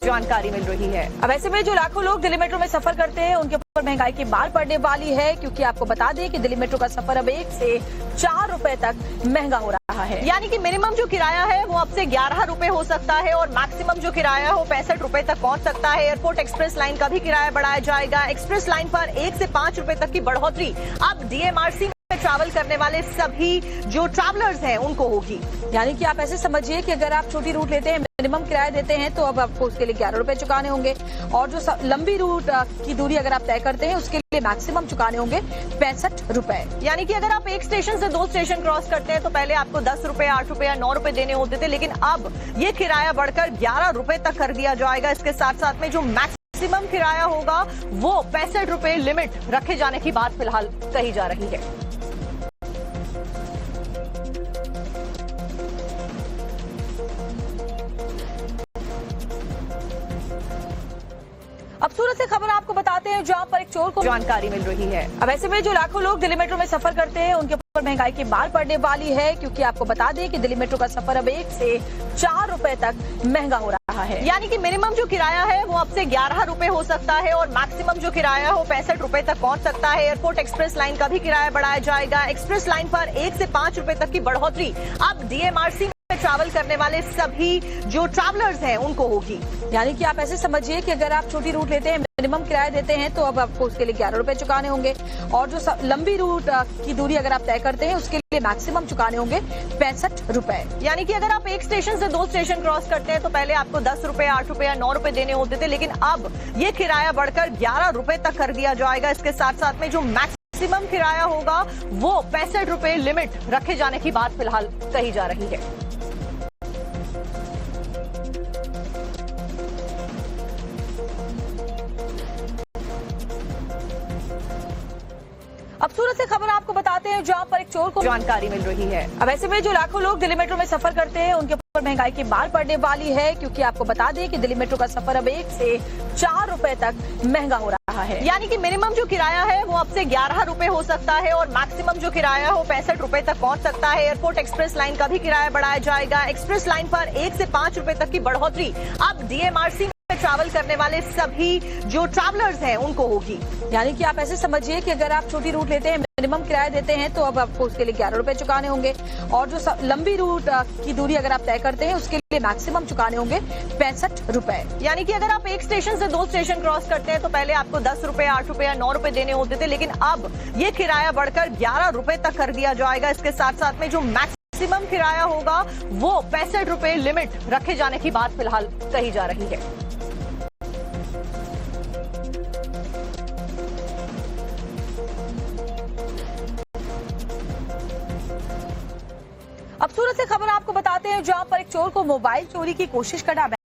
जानकारी मिल रही है। अब ऐसे में जो लाखों लोग दिल्ली मेट्रो में सफर करते हैं उनके ऊपर महंगाई की मार पड़ने वाली है, क्योंकि आपको बता दें कि दिल्ली मेट्रो का सफर अब 1 से 4 रुपए तक महंगा हो रहा है। यानी कि मिनिमम जो किराया है वो अब से 11 रुपए हो सकता है और मैक्सिमम जो किराया हो 65 रुपए तक पहुंच सकता है। एयरपोर्ट एक्सप्रेस लाइन का भी किराया बढ़ाया जाएगा। एक्सप्रेस लाइन पर 1 से 5 रुपए तक की बढ़ोतरी अब डीएमआरसी में ट्रैवल करने वाले सभी जो ट्रैवलर्स हैं उनको होगी। यानी कि आप ऐसे समझिए कि अगर आप छोटी रूट लेते हैं, मिनिमम किराया देते हैं, तो अब आपको उसके लिए 11 रुपए चुकाने होंगे, और जो लंबी रूट की दूरी अगर आप तय करते हैं उसके लिए मैक्सिमम चुकाने होंगे 65 रुपए। यानी कि अगर आप एक स्टेशन से 2 स्टेशन क्रॉस करते हैं तो पहले आपको 10 रुपए, 8 रुपए या 9 रुपए देने होते थे, लेकिन अब ये किराया बढ़कर 11 रुपए तक कर दिया जाएगा। इसके साथ साथ में जो मैक्सिमम किराया होगा वो 65 रुपए लिमिट रखे जाने की बात फिलहाल कही जा रही है। अब सूरत से खबर आपको बताते हैं जहां पर एक चोर को जानकारी मिल रही है। अब ऐसे में जो लाखों लोग दिल्ली मेट्रो में सफर करते हैं उनके ऊपर महंगाई की मार पड़ने वाली है, क्योंकि आपको बता दें कि दिल्ली मेट्रो का सफर अब 1 से 4 रुपए तक महंगा हो रहा है। यानी कि मिनिमम जो किराया है वो अब से 11 रुपए हो सकता है और मैक्सिमम जो किराया हो 65 रुपए तक पहुंच सकता है। एयरपोर्ट एक्सप्रेस लाइन का भी किराया बढ़ाया जाएगा। एक्सप्रेस लाइन पर 1 से 5 रुपए तक की बढ़ोतरी अब डीएमआरसी में ट्रैवल करने वाले सभी जो ट्रैवलर्स हैं उनको होगी। यानी कि आप ऐसे समझिए कि अगर आप छोटी रूट लेते हैं, मिनिमम किराया देते हैं, तो अब आपको उसके लिए 11 रुपए चुकाने होंगे, और जो लंबी रूट की दूरी अगर आप तय करते हैं उसके लिए मैक्सिमम चुकाने होंगे 65 रुपए। यानी कि अगर आप एक स्टेशन से 2 स्टेशन क्रॉस करते हैं तो पहले आपको 10 रुपए, 8 रुपए या 9 रुपए देने होते थे, लेकिन अब ये किराया बढ़कर 11 रुपए तक कर दिया जाएगा। इसके साथ साथ में जो मैक्सिमम किराया होगा वो 65 रुपए लिमिट रखे जाने की बात फिलहाल कही जा रही है। अब सूरत से खबर आपको बताते हैं जहां पर एक चोर को जानकारी मिल रही है। अब ऐसे में जो लाखों लोग दिल्ली मेट्रो में सफर करते हैं उनके ऊपर महंगाई की मार पड़ने वाली है, क्योंकि आपको बता दें कि दिल्ली मेट्रो का सफर अब 1 से 4 रुपए तक महंगा हो रहा है। यानी कि मिनिमम जो किराया है वो अब से 11 रुपए हो सकता है और मैक्सिमम जो किराया हो 65 रुपए तक पहुंच सकता है। एयरपोर्ट एक्सप्रेस लाइन का भी किराया बढ़ाया जाएगा। एक्सप्रेस लाइन पर 1 से 5 रुपए तक की बढ़ोतरी अब डीएमआरसी में ट्रैवल करने वाले सभी जो ट्रैवलर्स हैं उनको होगी। यानी कि आप ऐसे समझिए कि अगर आप छोटी रूट लेते हैं, मिनिमम किराया देते हैं, तो अब आपको उसके लिए 11 रुपए चुकाने होंगे, और जो लंबी रूट की दूरी अगर आप तय करते हैं उसके लिए मैक्सिमम चुकाने होंगे 65 रुपए। यानी कि अगर आप एक स्टेशन से 2 स्टेशन क्रॉस करते हैं तो पहले आपको 10 रुपए, 8 रुपए या 9 रुपए देने होते थे, लेकिन अब ये किराया बढ़कर 11 रुपए तक कर दिया जाएगा। इसके साथ साथ में जो मैक्सिमम किराया होगा वो 65 रुपए लिमिट रखे जाने की बात फिलहाल कही जा रही है। अब सूरत से खबर आपको बताते हैं जहां पर एक चोर को मोबाइल चोरी की कोशिश का